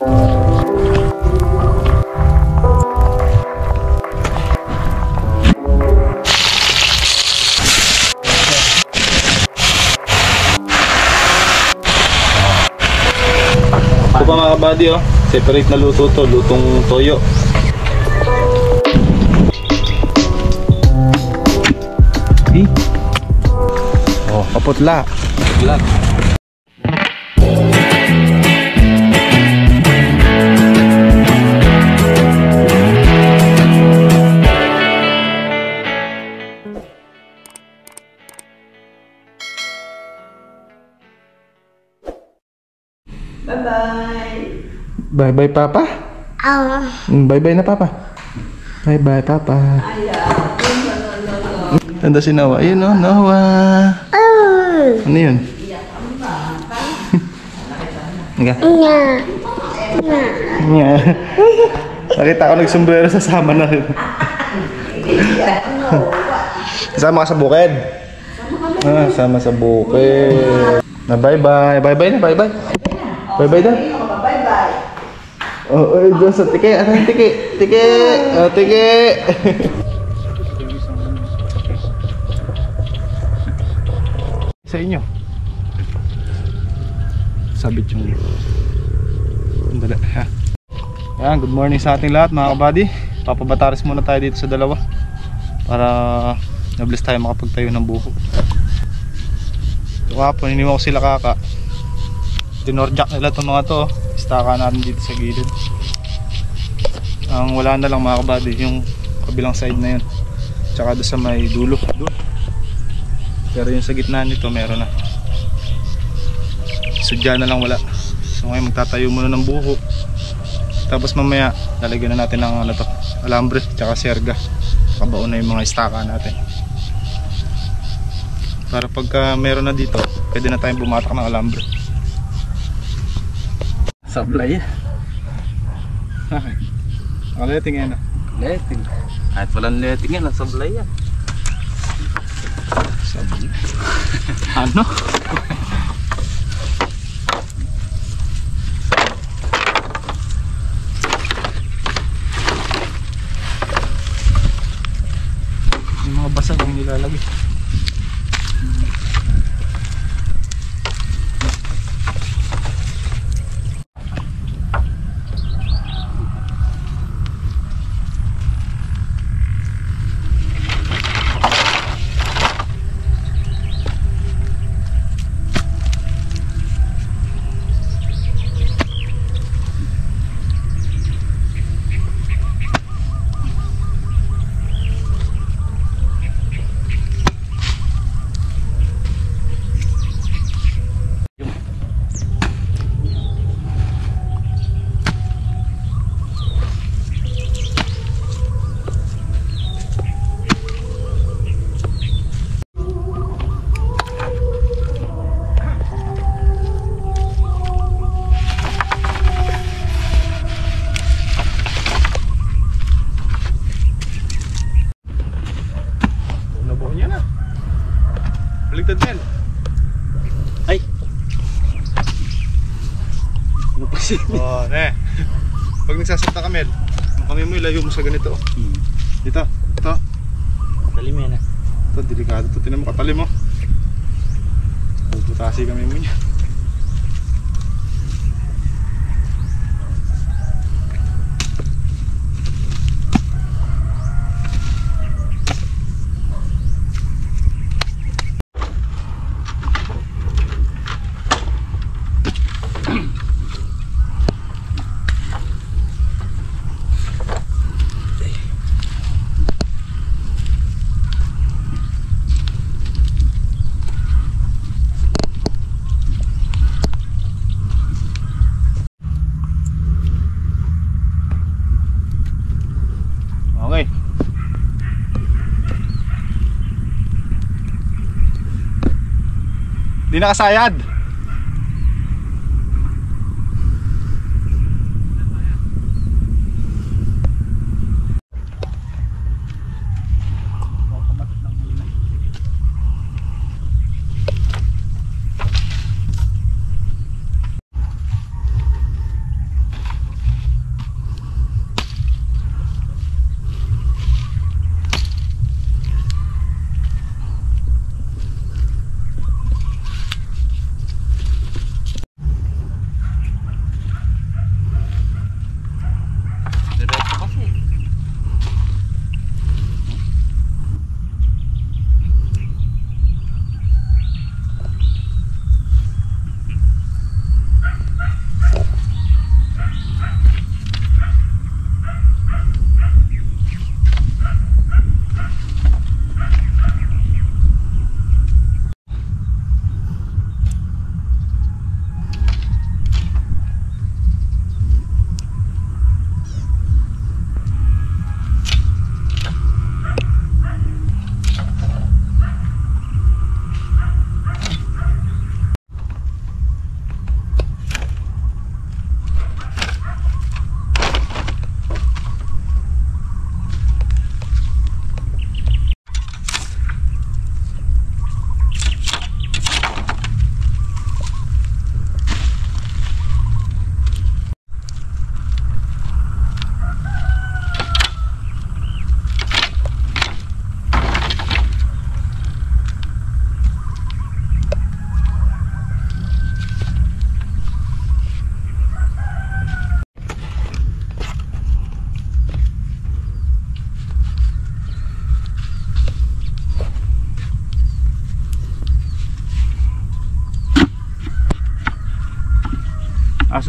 Ito pa mga kabady, oh. Separate na luto to, lutong toyo. Oh, kaputla. Kaputla. Bye-bye. Bye-bye, Papa. Bye-bye na, Papa. Bye-bye, Papa. Tanda si Noah. Ayun, oh, Noah. Ano yun? Nga. Nakita ko nagsombrero sa sama na rin. Kasama ka sa bukid? Sama sa bukid. Na bye-bye. Bye-bye na, bye-bye. Bye-bye na. Bye-bye. Oh, doon sa tike. Ano yung tike? Tike! Oh, tike! Sa inyo. Sabit yung... Andala, ha? Ayan, good morning sa ating lahat mga kabady. Papabataris muna tayo dito sa dalawa para na-bless tayo makapagtayo ng buko. Ito kapon, iniwan ko sila kaka. Dinorjak nila itong mga to. Istaka natin dito sa gilid. Ang wala na lang mga kabady, yung kabilang side na yun. Tsaka doon sa may dulo. Doon. Pero yung sa gitna nito meron na. Sudya na lang wala. So ngayon magtatayo muna ng buko. Tapos mamaya lalagyan na natin ng ano to, alambre tsaka serga. Kabaon na yung mga istaka natin. Para pagka meron na dito, pwede na tayong bumatak ng alambre. Sablay. Letting yan. Letting. Kahit walang letting yan, sablay yan. Sablay. Ano? Yung mga basa yung nilalagay. Baligtad men. Ay. Ano pa siya? Oh, ne. Pag nagsasakta ka men, ang kamay mo ilayo mo sa ganito. Dito, ito. Talim yan ah. Ito, delikado ito. Tinan mo katalim mo. Puputasi kami mo niya. Okay. Di nakasayad.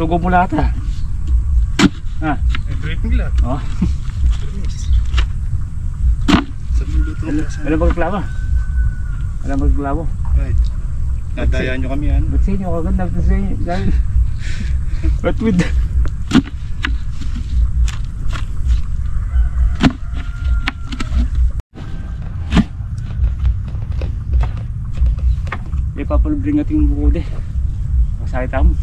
Sugo mo lahat ha. Ha? Everything lahat. Oh. Sa luto. Wala bang reklamo? Wala bang reklamo? Right. Nadaya nyo kami yan. Ba't sa inyo? Kaganda. Ba't sa inyo? Dahil... Ba't with... May papalubring natin yung buko de. Masakita mo.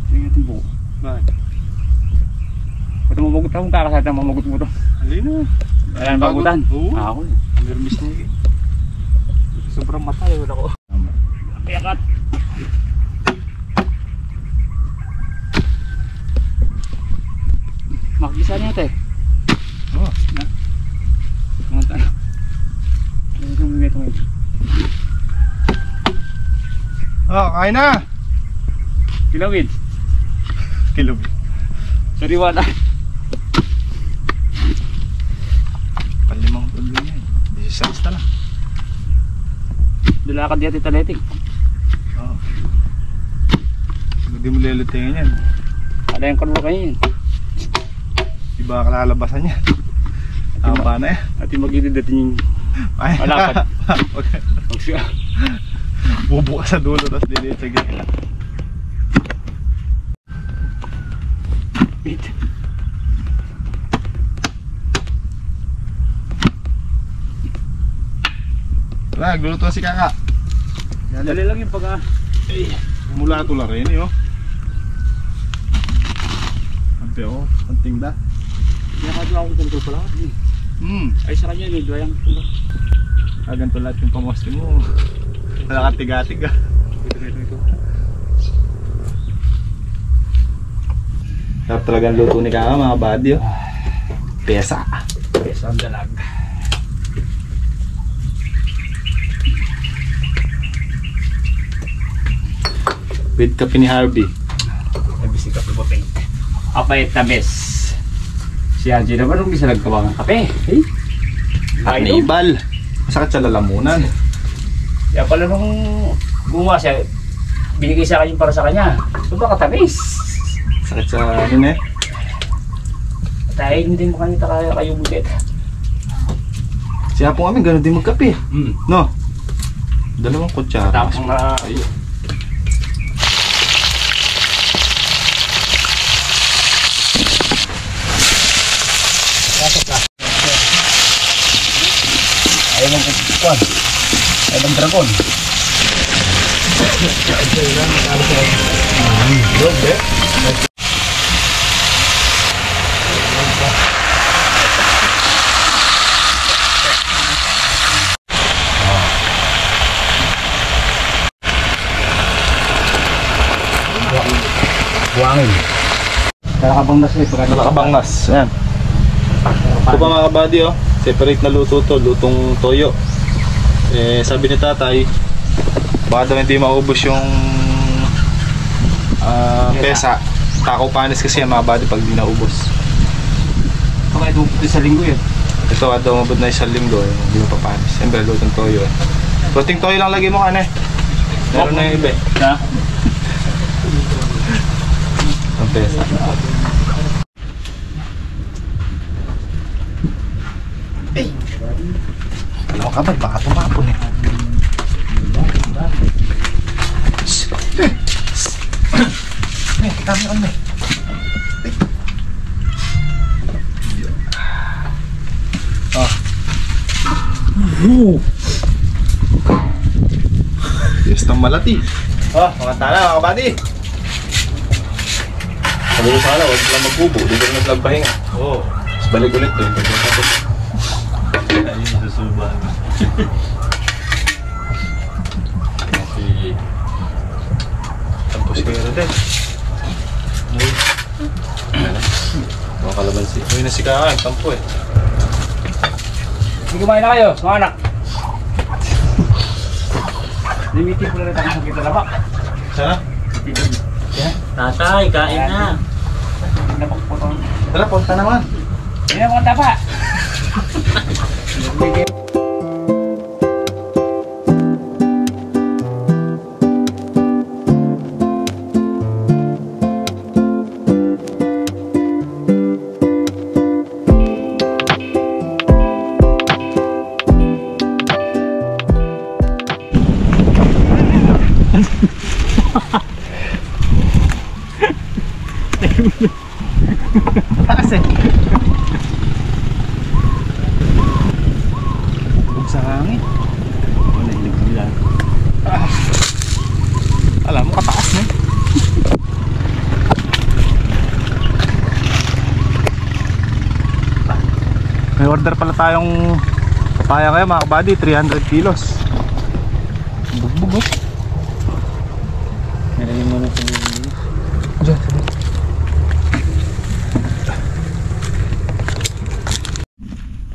Bring natin buko. Bakit? Ba't mamagot ako? Kakasata mamagot mo to. Alin na. Wala na bagutan. Oo. Ako eh. Nervous na yun. Sobrang matay. Wala ko. Piyakat. Makikisa niya ito eh. Oo. Mga tayo. Ano yung bumito ngayon? Oh, kain na. Kilawid. Kilog. Sariwa na. Palimang tuloy niya eh. 16 na lang. Dala ka diya titaleting. Oo. Hindi mo lilitingin yan. Ada yang kedua kayo yun. Iba kalalabasan yan. Tama na eh. At yung magiging dating yung Ay, malapat. Magsiya. bubuka sa dulo tapos diliit sa gitna. Wala, nagluluto na si Kaka. Dali lang yung pag Mula ito lang rin eh oh. Ampe oh, ang tingda. Nakadwa akong tungkol pala. Ay sa kanya may doyang pula. Ganito lahat yung pamoste mo. Nakatigatig ah. Ito. Sarap talagang luto ni Kaka mga buddy oh. Pesa. Pesa ang dalag. With kape ni Harvey. Nabisi kape mo pink. Apay tabes. Si Angie naman nung bisa nagkawang ng kape. Hey. Hannibal. Masakit sa lalamunan. Kaya pala nung gumawa siya, binigay sa akin yung para sa kanya. Ito ba katabis? Sakit sa ano eh. Tayo hindi mo kanita kayo butit. Siya po kami gano'n din magkape. No? Dalawang kutsara. Tapos na ayaw mong kukuan. Ayaw mong dragon. Buangin. Kalakabangnas eh. Kalakabangnas. Ayan. Ito pa mga kabady oh. Separate na luto to. Lutong toyo. Eh sabi ni tatay, baka daw hindi maubos yung pesa. Takaw panis kasi yan mga buddy pag di naubos. Ito kayo tumupit sa linggo yun. Ito daw mabot na isang linggo eh. Hindi mo papanis. Siyempre lutong toyo eh. Lutong toyo lang lagi mo kan eh. Meron na yung iba eh. Ha? Ang pesa. Ay! Alam mo ka ba? Baka tumapon eh. Kita mo ano eh. Ah. Yes, tang malati. Oh, mga tala, mga buddy. Sabi ko sana, huwag lang magbubo. Dito na nagpahinga. Oo. Tapos balik ulit doon. Ayun, susuba. Kasi... Tampos kayo na din. Mga kalabansi. Uy na si Kaka, tampo eh. Hindi kumain na kayo, mga anak. Limitin ko na rin ako sa kita labak. Sana? Tatay, kain na. Labak po ito. Tara, punta naman. Hindi na mga tapa. Taas eh. Huwag sa hangin. Wala, hilig nila. Alam mo, kataas na eh. May order pala tayong papaya kayo mga kabady, 300 kilos. Bugbog oh. Nalagyan mo na sa mga. Diyan, sabi.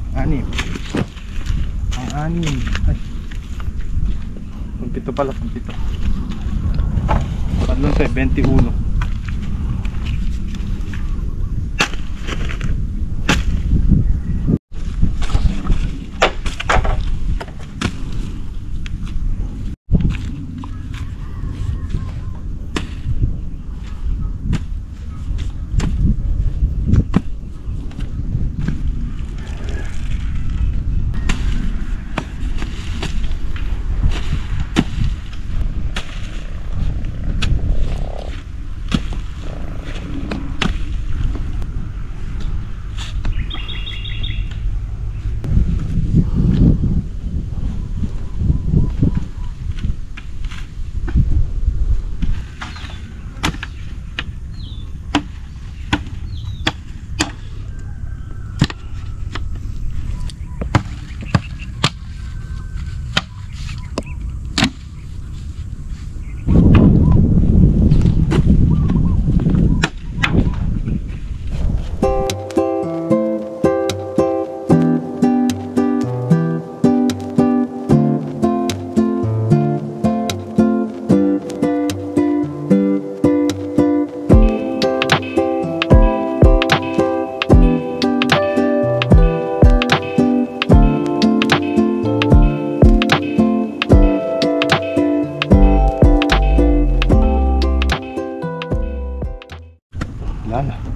Pang-anim. Pang-anim. Ay. Pang-pito pala, pang-pito. Padlon tayo, 21.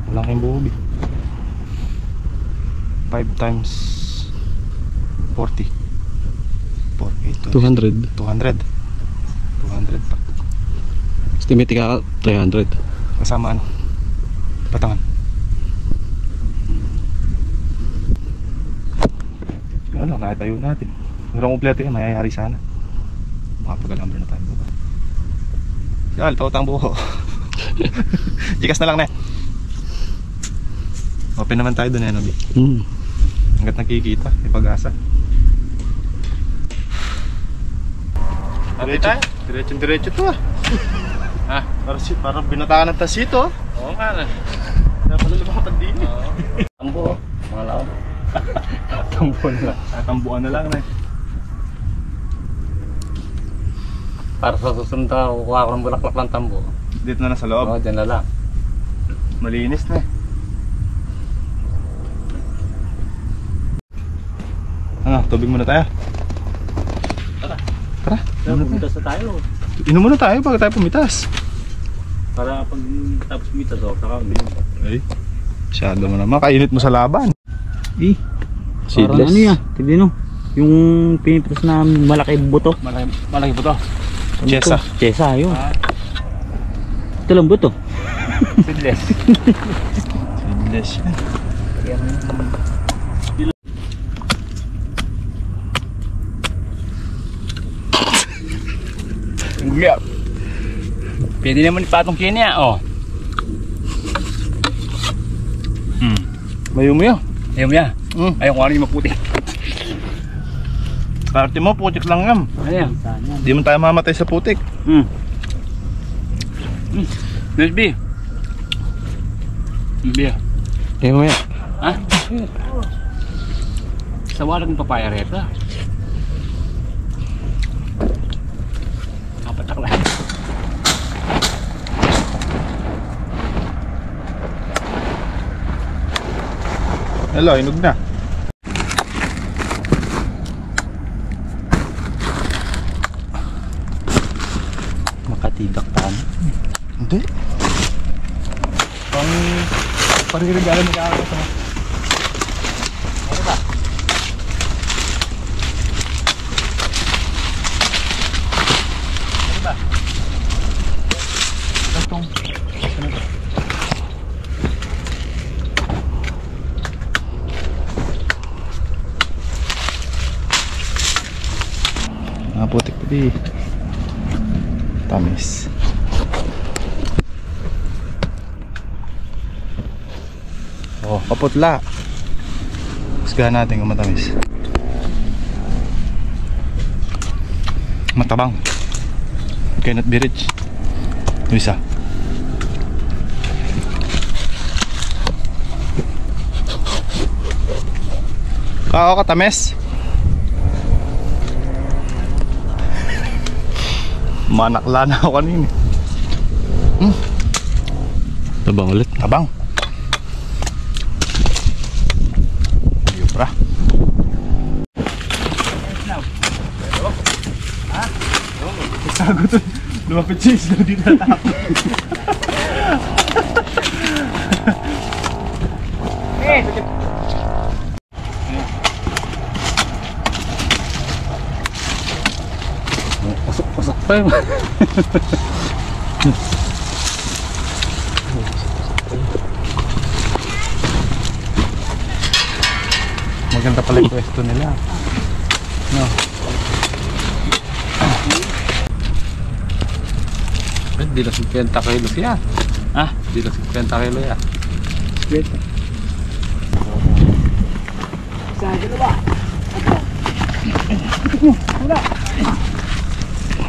Walang kayong buhubi. 5 times 40 200. 200 pa. Estimate ka 300. Kasama ano? Batangan. Ano, nakatayo natin. Pero kompleto yun, mayayari sana. Makapag-alambre na tayo. Siyal, pautang buho. Jikas na lang na. Open naman tayo doon eh, no, B? Hanggat nakikita, may pag-asa. Diretso to ah. Ha? Parang binataan ng tasito. Oo nga na. Kaya pala lumakad din eh. Tambo, mga laon. Tatambuan na lang na eh. Para sa susunod na kukuha ko ng bulaklak ng tambo. Dito na sa loob. Oo, dyan na lang. Malinis na eh. Ano, tubig muna tayo. Tara. Pumitas na tayo. Inom muna tayo bago tayo pumitas. Para pag tapos pumitas ako, saka Ay, masyado mo naman. Kainit mo sa laban. Seedless. Parang ano yan, tignan no. Yung pinipitas na malaki buto. malaki po to. Chesa. Chesa, yun. Ito lang buto. Seedless. Seedless yan. Yeah. Pwede naman ipatong kanya, oh. Mayo mo yun. Ayaw niya. Ayaw ko ano yung maputi. Karte mo, putik lang yan. Ano yan? Hindi mo tayo mamatay sa putik. Nice B. Beer. Eh mamaya. Ha? Sawalan ng papaya reta. Kapatak lang. Hello, inog na. Makatibak pa kami. Hindi. Pang-regalo mo ka ako sa Di. Tamis. Oh, kaputla. Husgahan natin kung matamis. Matabang. Cannot be rich. Yung isa. Kao katamis. Manakla na ako kanina. Tabang ulit. Tabang. Yupra. Sago to. Lumapit siya isla dito na ako. Pasok pa yun. Maganda pala yung pwesto nila. No. Di lang 50 kilos yan. Ah, Di lang 50 kilo yan.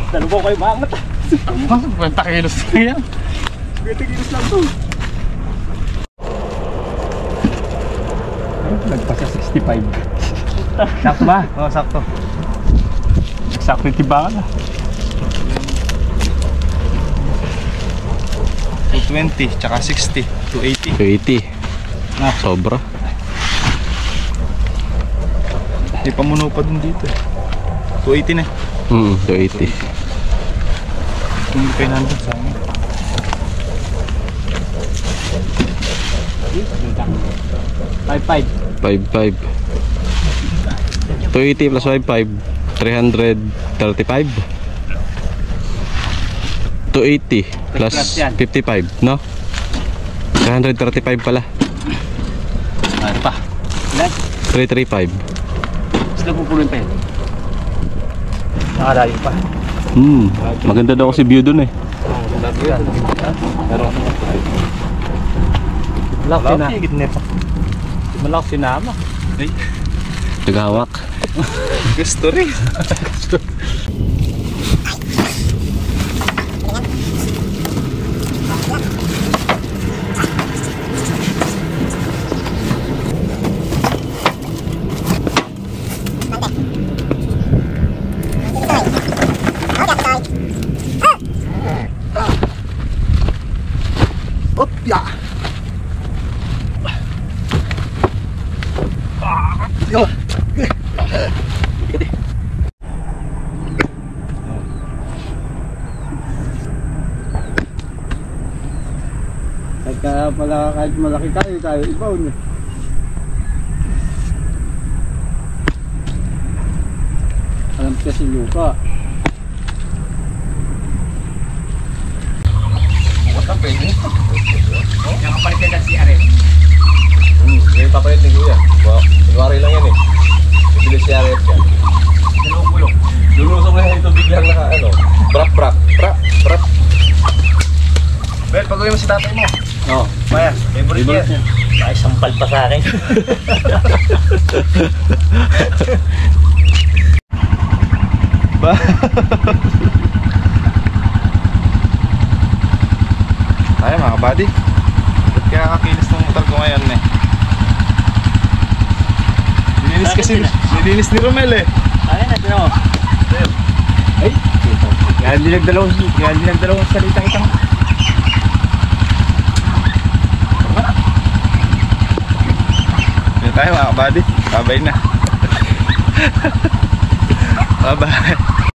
dalawa kayo maangat. 50 kilos na yan. 20 kilos lang to. Nagpasa 65. Sakto ba? Oo, sakto. Sakto yung timbangan na. 220, tsaka 60, 280. 280. Sobra. Di pa muno pa dun dito eh. 280 na. 280. Kung hindi kayo nandun sa amin. Five. 5.5. 280 plus 5.5. 335. 280 plus Plus yan. 55, no? 335 pala. Ano pa? Ilan? 335. Sila pupuloy pa yun. Nakalayo pa. Maganda daw kasi view dun eh. Pero Malaki, higit na pa. malaki sinama. Naghahawak. Gusto rin. Kaya pala kahit malaki tayo ibaon eh. Alam kasi lupa. Yung kapalit na si Ares. Yung papalit ni Kuya. Kunwari lang yan eh. Bibilis siya rin yan. Dalawang kulong. Lulusong na ito biglang naka ano. Brap. Bel, pag-uwi mo si tatay mo. Oo. Maya, favorite yan. Ay, sampal pa sa akin. Ba? Ay mga buddy. Ba't kaya kakilis ng motor ko ngayon eh? Nilinis ni Romel eh. Ay, natin ako. Ay, kaya hindi nagdalawang salita itang. Tayo mga buddy, babay na. Bye bye.